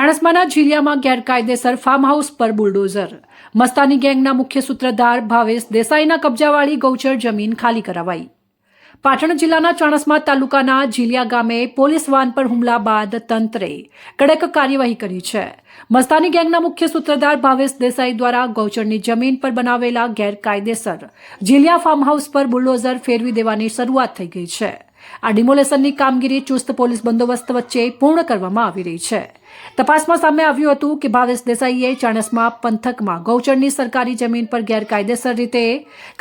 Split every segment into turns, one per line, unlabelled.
ચાણસ્માના ઝીલિયામાં ગેરકાયદેસર farm house પર bulldozer. Mastani ગેંગના મુખ્ય સૂત્રધાર ભાવેશ દેસાઈના કબજાવાળી ગૌચર જમીન ખાલી કરાવાઈ. પાટણ જિલ્લાના ચાણસ્મા તાલુકાના ઝીલિયા ગામે પોલીસ વાન પર હુમલા બાદ તંત્રે કડક કાર્યવાહી કરી છે. મસ્તાની ગેંગના મુખ્ય સૂત્રધાર ભાવેશ દેસાઈ દ્વારા ગૌચરની જમીન પર બનાવેલા ગેરકાયદેસર ઝીલિયા ફાર્મ હાઉસ પર બુલડોઝર ફેરવી દેવાની શરૂઆત થઈ ગઈ છે. આ ડિમોલેશનની કામગીરી ચુસ્ત પોલીસ બંદોબસ્ત વચ્ચે પૂર્ણ કરવામાં આવી રહી છે. તપાસમાં સામે આવ્યું હતું કે ભાવેશ દેસાઈએ ચાણસ્મા પંથકમાં ગૌચરની સરકારી જમીન પર ગેરકાયદેસર રીતે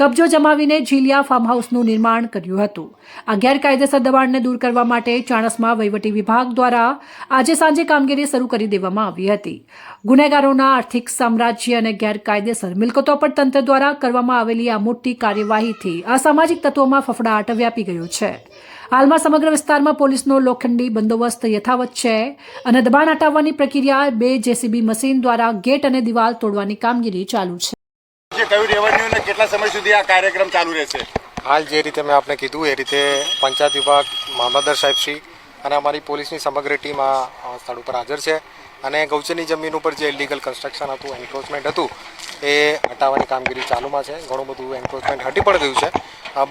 કબજો જમાવીને ઝીલિયા ફાર્મ હાઉસનું નિર્માણ કર્યું હતું. આ ગેરકાયદેસર દબાણને દૂર કરવા માટે ચાણસ્મા વહીવટી વિભાગ દ્વારા આજે સાંજે કામગીરી શરૂ કરી દેવામાં આવી હતી. ગુનેગારોના આર્થિક સામ્રાજ્ય અને ગેરકાયદેસર મિલકતો પર તંત્ર દ્વારા કરવામાં આવેલી આ મોટી કાર્યવાહીથી અસામાજિક તત્વોમાં ફફડાટ વ્યાપી ગયો છે. હાલમાં સમગ્ર વિસ્તારમાં પોલીસનો લોખંડી બંદોબસ્ત યથાવત છે અને દબાણ હટાવવાની પ્રક્રિયા 2 જેસીબી મશીન દ્વારા ગેટ અને દિવાલ તોડવાની કામગીરી ચાલુ છે.
કયું રેવન્યુ ને કેટલા સમય સુધી આ કાર્યક્રમ ચાલુ રહેશે?
હાલ જે રીતે મેં આપને કીધું એ રીતે પંચાયત વિભાગ, મામલતદાર સાહેબશ્રી અને અમારી પોલીસની સમગ્ર ટીમ આ સ્થળ ઉપર હાજર છે અને ગૌચરની જમીન ઉપર જે ઇલીગલ કન્સ્ટ્રક્શન હતું, એન્ક્રોચમેન્ટ હતું એ હટાવવાની કામગીરી ચાલુમાં છે. ઘણું બધું એન્ક્રોચમેન્ટ હટી પણ ગયું છે.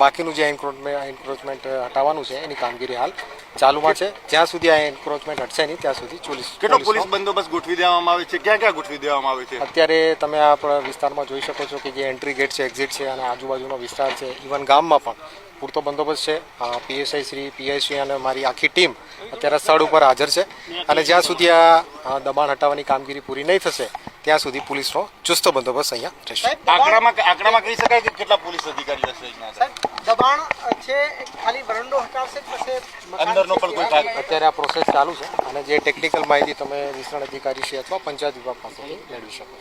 બાકીનું જે એન્ક્રોચમેન્ટ હટાવવાનું છે એની કામગીરી હાલ ચાલુમાં છે. જ્યાં સુધી આ એન્ક્રોચમેન્ટ હટશે નહીં ત્યાં સુધી
કેટલો પોલીસ બંદોબસ્ત ગોઠવી દેવામાં આવે છે? ક્યાં ક્યાં ગોઠવી દેવામાં આવે છે?
અત્યારે તમે આ વિસ્તારમાં જોઈ શકો છો કે જે એન્ટ્રી ગેટ છે, એક્ઝિટ છે અને આજુબાજુનો વિસ્તાર છે, ઇવન ગામમાં પણ પૂરતો બંદોબસ્ત છે. પીએસઆઈ શ્રી, પીઆઈશ્રી અને મારી આખી ટીમ અત્યારે સ્થળ ઉપર હાજર છે અને જ્યાં સુધી આ દબાણ હટાવવાની કામગીરી પૂરી નહીં થશે ત્યાં સુધી પોલીસનો ચુસ્ત બંદોબસ્ત અહીંયા રહેશે.
આંકડામાં કહી શકાય કે કેટલા પોલીસ અધિકારીઓ હશે?
દબાણ છે ખાલી વરંડો હટાવશે પછી
અંદરનો પણ કોઈ ભાગ?
અત્યારે આ પ્રોસેસ ચાલુ છે અને જે ટેકનિકલ માહિતી તમે વિસ્તરણ અધિકારી છે અથવા પંચાયત વિભાગ પાસેથી મેળવી શકો.